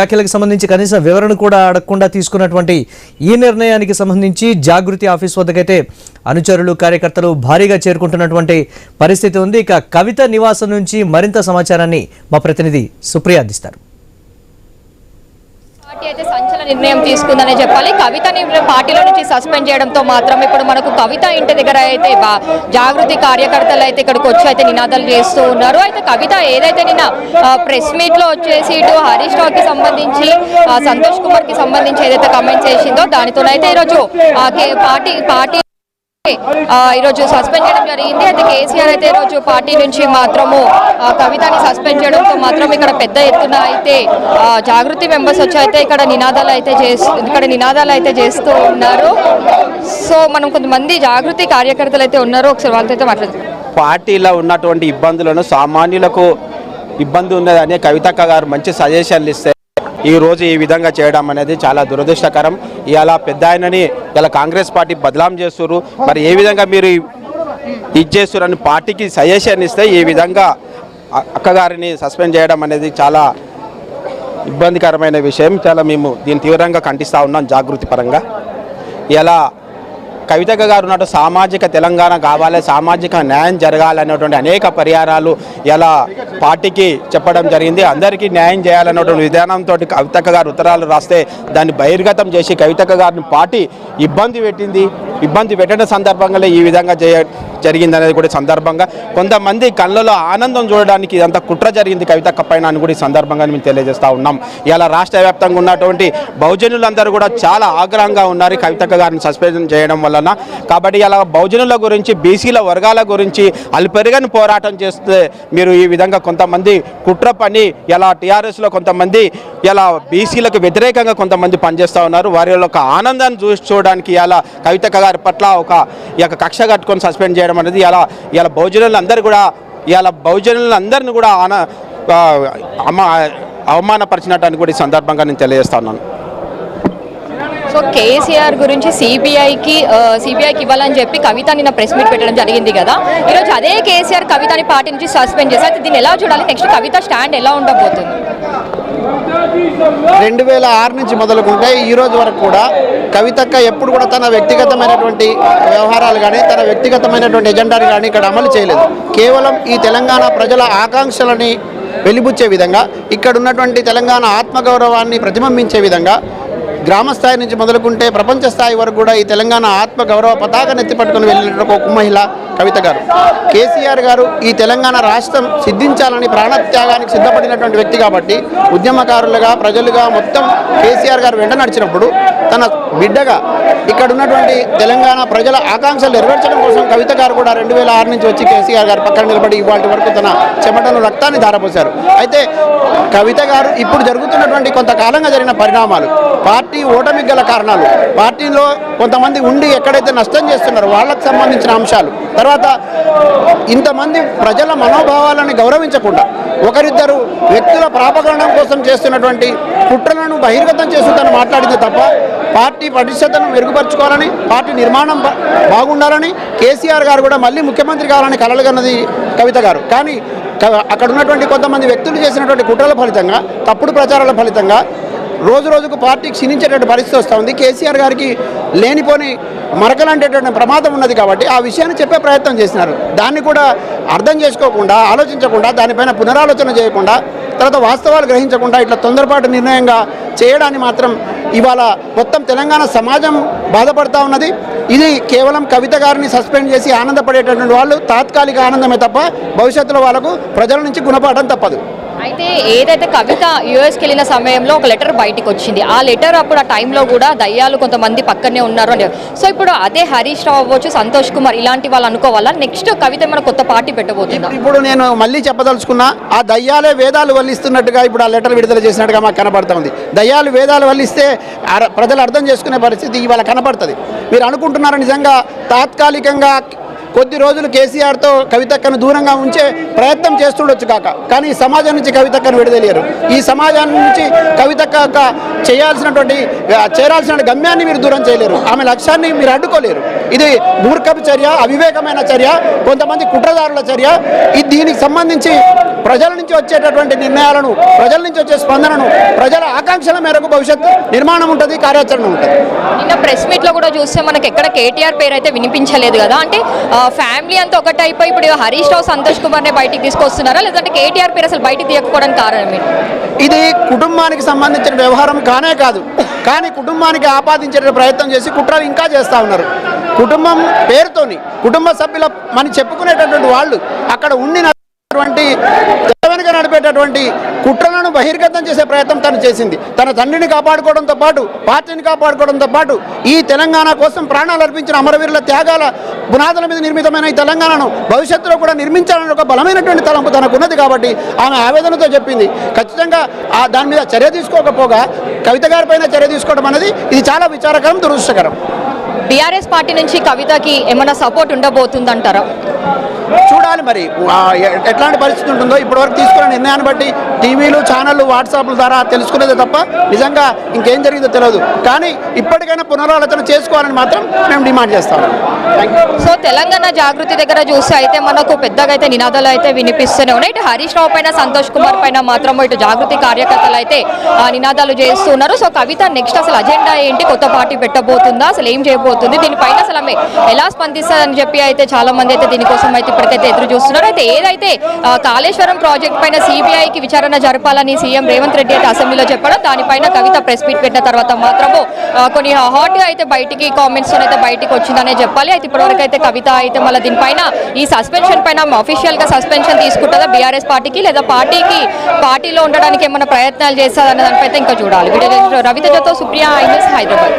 వ్యాఖ్యలకు సంబంధించి కనీస వివరణ కూడా అడగకుండా తీసుకున్నటువంటి ఈ నిర్ణయానికి సంబంధించి జాగృతి ఆఫీస్ వద్దకైతే అనుచరులు కార్యకర్తలు భారీగా చేరుకుంటున్నటువంటి పరిస్థితి ఉంది. ఇక కవిత నివాసం నుంచి మరింత సమాచారాన్ని మా ప్రతినిధి సుప్రియ అందిస్తారు. పార్టీ అయితే సంచలన నిర్ణయం తీసుకుందనే చెప్పాలి. కవితని పార్టీలో నుంచి సస్పెండ్ చేయడంతో మాత్రం ఇప్పుడు మనకు కవిత ఇంటి దగ్గర అయితే జాగృతి కార్యకర్తలు అయితే ఇక్కడికి వచ్చి అయితే నినాదాలు చేస్తూ ఉన్నారు. అయితే కవిత ఏదైతే నిన్న ప్రెస్ మీట్ లో వచ్చేసి ఇటు హరీష్ రావుకి సంబంధించి సంతోష్ కుమార్ కి సంబంధించి ఏదైతే కమెంట్స్ చేసిందో దానితోనైతే ఈరోజు పార్టీ ఈరోజు సస్పెండ్ చేయడం జరిగింది. అయితే కేసీఆర్ అయితే ఈరోజు పార్టీ నుంచి మాత్రము కవితని సస్పెండ్ చేయడంతో మాత్రం ఇక్కడ పెద్ద ఎత్తున అయితే జాగృతి మెంబర్స్ వచ్చి అయితే ఇక్కడ నినాదాలు అయితే చేస్తూ ఉన్నారు. సో మనం కొంతమంది జాగృతి కార్యకర్తలు అయితే ఉన్నారు, ఒకసారి వాళ్ళతో అయితే మాట్లాడుతున్నాం. పార్టీలో ఉన్నటువంటి ఇబ్బందులను సామాన్యులకు ఇబ్బంది ఉన్నదని కవితక్క గారు మంచి సజెషన్లు ఇస్తే ఈ రోజు ఈ విధంగా చేయడం అనేది చాలా దురదృష్టకరం. ఇలా పెద్ద ఆయనని ఇలా కాంగ్రెస్ పార్టీ బదలాం చేస్తున్నారు. మరి ఏ విధంగా మీరు ఇది చేస్తున్నారని పార్టీకి సజెషన్ ఇస్తే ఈ విధంగా అక్కగారిని సస్పెండ్ చేయడం అనేది చాలా ఇబ్బందికరమైన విషయం. చాలా మేము దీన్ని తీవ్రంగా ఖండిస్తూ ఉన్నాం జాగృతి పరంగా. ఇలా కవితక్క గారు ఉన్నట్టు సామాజిక తెలంగాణ కావాలి, సామాజిక న్యాయం జరగాలనేటువంటి అనేక పరిహారాలు ఇలా పార్టీకి చెప్పడం జరిగింది. అందరికీ న్యాయం చేయాలనేటువంటి విధానంతో కవితక్క గారు ఉత్తరాలు రాస్తే దాన్ని బహిర్గతం చేసి కవితక్క గారిని పార్టీ ఇబ్బంది పెట్టిన సందర్భంగా ఈ విధంగా జరిగిందనేది కూడా సందర్భంగా కొంతమంది కళ్ళలో ఆనందం చూడడానికి ఇదంతా కుట్ర జరిగింది కవితక్క పైన అని కూడా ఈ సందర్భంగా మేము తెలియజేస్తూ ఉన్నాం. ఇలా రాష్ట్ర వ్యాప్తంగా ఉన్నటువంటి బహుజనులందరూ కూడా చాలా ఆగ్రహంగా ఉన్నారు కవితక్క గారిని సస్పెండ్ చేయడం వలన. కాబట్టి ఇలా బహుజనుల గురించి, బీసీల వర్గాల గురించి అల్పెరగని పోరాటం చేస్తే మీరు ఈ విధంగా కొంతమంది కుట్ర పని ఇలా టీఆర్ఎస్లో కొంతమంది ఇలా బీసీలకు వ్యతిరేకంగా కొంతమంది పనిచేస్తూ ఉన్నారు. వారి యొక్క ఆనందాన్ని చూడడానికి ఇలా కవితక్క గారి పట్ల ఒక కక్ష కట్టుకొని సస్పెండ్ చేయడం అనేది ఇలా బహుజనులందరినీ కూడా అవమానపరిచినట్టు కూడా ఈ సందర్భంగా నేను తెలియజేస్తా ఉన్నాను. సో కేసీఆర్ గురించి సిబిఐకి ఇవ్వాలని చెప్పి కవిత నిన్న ప్రెస్ మీట్ పెట్టడం జరిగింది కదా. ఈరోజు అదే కేసీఆర్ కవితని పార్టీ నుంచి సస్పెండ్ చేసి అయితే దీన్ని ఎలా చూడాలి, నెక్స్ట్ కవిత స్టాండ్ ఎలా ఉండబోతుంది? 2006 నుంచి మొదలుకుంటే ఈ రోజు వరకు కూడా కవితక్క ఎప్పుడు కూడా తన వ్యక్తిగతమైనటువంటి వ్యవహారాలు కానీ తన వ్యక్తిగతమైనటువంటి ఎజెండాని కానీ ఇక్కడ అమలు చేయలేదు. కేవలం ఈ తెలంగాణ ప్రజల ఆకాంక్షలని వెలిబుచ్చే విధంగా, ఇక్కడ ఉన్నటువంటి తెలంగాణ ఆత్మగౌరవాన్ని ప్రతిబింబించే విధంగా గ్రామస్థాయి నుంచి మొదలుకుంటే ప్రపంచ స్థాయి వరకు కూడా ఈ తెలంగాణ ఆత్మగౌరవ పతాకాన్ని ఎత్తిపట్టుకుని వెళ్ళినటువంటి ఒక మహిళ కవిత గారు. కేసీఆర్ గారు ఈ తెలంగాణ రాష్ట్రం సిద్ధించాలని ప్రాణత్యాగానికి సిద్ధపడినటువంటి వ్యక్తి కాబట్టి ఉద్యమకారులుగా, ప్రజలుగా మొత్తం కేసీఆర్ గారు వెంట నడిచినప్పుడు తన బిడ్డగా ఇక్కడ ఉన్నటువంటి తెలంగాణ ప్రజల ఆకాంక్షలు నెరవేర్చడం కోసం కవిత గారు కూడా 2006 నుంచి వచ్చి కేసీఆర్ గారు పక్కన నిలబడి ఇవాళ వరకు తన చెమటను రక్తాన్ని ధారపోశారు. అయితే కవిత గారు ఇప్పుడు జరుగుతున్నటువంటి కొంతకాలంగా జరిగిన పరిణామాలు, పార్టీ ఓటమికి గల కారణాలు, పార్టీలో కొంతమంది ఉండి ఎక్కడైతే నష్టం చేస్తున్నారో వాళ్ళకు సంబంధించిన అంశాలు, తర్వాత ఇంతమంది ప్రజల మనోభావాలను గౌరవించకుండా ఒకరిద్దరు వ్యక్తుల ప్రాపగండం కోసం చేస్తున్నటువంటి కుట్రలను బహిర్గతం చేస్తూ తను మాట్లాడింది తప్ప పార్టీ పటిష్టతను మెరుగుపరుచుకోవాలని, పార్టీ నిర్మాణం బాగుండాలని, కేసీఆర్ గారు కూడా మళ్ళీ ముఖ్యమంత్రి కావాలని కలలుగన్నది కవిత గారు. కానీ అక్కడ ఉన్నటువంటి కొంతమంది వ్యక్తులు చేసినటువంటి కుట్రల ఫలితంగా, తప్పుడు ప్రచారాల ఫలితంగా రోజు రోజుకు పార్టీ క్షీణించేటువంటి పరిస్థితి వస్తూ ఉంది. కేసీఆర్ గారికి లేనిపోని మరకలంటేటువంటి ప్రమాదం ఉన్నది కాబట్టి ఆ విషయాన్ని చెప్పే ప్రయత్నం చేసినారు. దాన్ని కూడా అర్థం చేసుకోకుండా, ఆలోచించకుండా, దానిపైన పునరాలోచన చేయకుండా, తర్వాత వాస్తవాలు గ్రహించకుండా ఇట్లా తొందరపాటు నిర్ణయంగా చేయడాన్ని మాత్రం ఇవాళ మొత్తం తెలంగాణ సమాజం బాధపడుతూ ఉన్నది. ఇది కేవలం కవిత గారిని సస్పెండ్ చేసి ఆనందపడేటటువంటి వాళ్ళు తాత్కాలిక ఆనందమే తప్ప భవిష్యత్తులో వాళ్ళకు ప్రజల నుంచి గుణపాఠం తప్పదు. అయితే ఏదైతే కవిత యూఎస్కి వెళ్ళిన సమయంలో ఒక లెటర్ బయటకు వచ్చింది. ఆ లెటర్ అప్పుడు ఆ టైంలో కూడా దయ్యాలు కొంతమంది పక్కనే ఉన్నారు అని. సో ఇప్పుడు అదే హరీష్ రావు అవ్వచ్చు, సంతోష్ కుమార్ ఇలాంటి వాళ్ళు అనుకోవాలా నెక్స్ట్ కవిత మన కొత్త పార్టీ పెట్టబోతుంది? ఇప్పుడు నేను మళ్ళీ చెప్పదలుచుకున్నా, ఆ దయ్యాలే వేదాలు వల్లిస్తున్నట్టుగా ఇప్పుడు ఆ లెటర్ విడుదల చేసినట్టుగా మాకు కనపడుతుంది. దయ్యాలు వేదాలు వల్లిస్తే ప్రజలు అర్థం చేసుకునే పరిస్థితి ఇవాళ కనపడుతుంది. మీరు అనుకుంటున్నారు నిజంగా తాత్కాలికంగా కొద్ది రోజులు కేసీఆర్తో కవితక్కను దూరంగా ఉంచే ప్రయత్నం చేస్తుండొచ్చు కానీ ఈ సమాజం నుంచి కవితక్కను విడదలేరు. ఈ సమాజాన్ని నుంచి కవితక్క చేరాల్సిన గమ్యాన్ని మీరు దూరం చేయలేరు. ఆమె లక్ష్యాన్ని మీరు అడ్డుకోలేరు. ఇది మూర్ఖపు చర్య, అవివేకమైన చర్య, కొంతమంది కుట్రదారుల చర్య. దీనికి సంబంధించి ప్రజల నుంచి వచ్చేటటువంటి నిర్ణయాలను, ప్రజల నుంచి వచ్చే స్పందనను, ప్రజల ఆకాంక్షల మేరకు భవిష్యత్తు నిర్మాణం ఉంటుంది, కార్యాచరణ ఉంటుంది. నిన్న ప్రెస్ మీట్ లో కూడా చూస్తే మనకి ఎక్కడ కేటీఆర్ పేరు అయితే వినిపించలేదు కదా, అంటే ఫ్యామిలీ అంతా ఒకటి అయిపోయి ఇప్పుడు హరీష్ రావు, సంతోష్ కుమార్ నే బయటికి తీసుకొస్తున్నారా, లేదంటే కేటీఆర్ పేరు అసలు బయటికి తీయకపోవడానికి కారణం ఏంటి? ఇది కుటుంబానికి సంబంధించిన వ్యవహారం కానే కాదు, కానీ కుటుంబానికి ఆపాదించే ప్రయత్నం చేసి కుట్రలు ఇంకా చేస్తూ ఉన్నారు. కుటుంబం పేరుతోని కుటుంబ సభ్యుల అని చెప్పుకునేటటువంటి వాళ్ళు అక్కడ ఉండినటువంటి వెనుక నడిపేటటువంటి కుట్రలను బహిర్గతం చేసే ప్రయత్నం తను చేసింది. తన తండ్రిని కాపాడుకోవడంతో పాటు, పార్టీని కాపాడుకోవడంతో పాటు, ఈ తెలంగాణ కోసం ప్రాణాలు అర్పించిన అమరవీరుల త్యాగాల పునాదుల మీద నిర్మితమైన ఈ తెలంగాణను భవిష్యత్తులో కూడా నిర్మించాలని ఒక బలమైనటువంటి తలంపు తనకున్నది. కాబట్టి ఆమె ఆవేదనతో చెప్పింది. ఖచ్చితంగా దాని మీద చర్య తీసుకోకపోగా కవిత గారిపైన చర్య తీసుకోవడం అనేది ఇది చాలా విచారకరం, దురదృష్టకరం. బీఆర్ఎస్ పార్టీ నుంచి కవితకి ఏమైనా సపోర్ట్ ఉండబోతుందంటారా? చూడాలి మరి ఎట్లాంటి పరిస్థితి ఉంటుందో. ఇప్పటివరకు తీసుకున్న నిర్ణయాన్ని బట్టి టీవీలు, ఛానళ్ళు, వాట్సాప్ల ద్వారా తెలుసుకునేదే తప్ప నిజంగా ఇంకేం జరిగిందో తెలియదు. కానీ ఇప్పటికైనా పునరాలోచన చేసుకోవాలని మాత్రం మేము డిమాండ్ చేస్తాం. సో తెలంగాణ జాగృతి దగ్గర చూస్తే అయితే మనకు పెద్దగా అయితే నినాదాలు అయితే వినిపిస్తూనే ఉన్నాయి. ఇటు హరీష్ రావు పైన, సంతోష్ కుమార్ పైన మాత్రం ఇటు జాగృతి కార్యకర్తలు అయితే నినాదాలు చేస్తున్నారు. సో కవిత నెక్స్ట్ అసలు అజెండా ఏంటి, కొత్త పార్టీ పెట్టబోతుందా, అసలు ఏం చేయబోతుంది, దీనిపైన అసలు ఆమె ఎలా స్పందిస్తుందని చెప్పి అయితే చాలా మంది అయితే దీనికోసం అయితే ఇప్పటికైతే ఎదురు చూస్తున్నారు. అయితే ఏదైతే కాళేశ్వరం ప్రాజెక్ట్ పైన సిబిఐకి విచారణ జరపాలని సీఎం రేవంత్ రెడ్డి అయితే అసెంబ్లీలో చెప్పారో దానిపైన కవిత ప్రెస్ మీట్ పెట్టిన తర్వాత మాత్రము కొన్ని హాట్ గా అయితే బయటికి కామెంట్స్ అయితే బయటికి వచ్చిందనే చెప్పాలి. అయితే ఇప్పటివరకు అయితే కవిత అయితే మళ్ళీ దీనిపైన ఈ సస్పెన్షన్ పైన అఫీషియల్ గా సస్పెన్షన్ తీసుకుంటుందా బీఆర్ఎస్ పార్టీకి, లేదా పార్టీలో ఉండడానికి ఏమైనా ప్రయత్నాలు చేస్తారన్న దానిపై ఇంకా చూడాలి. వీడియో రవితేజతో సుప్రియ, హైదరాబాద్.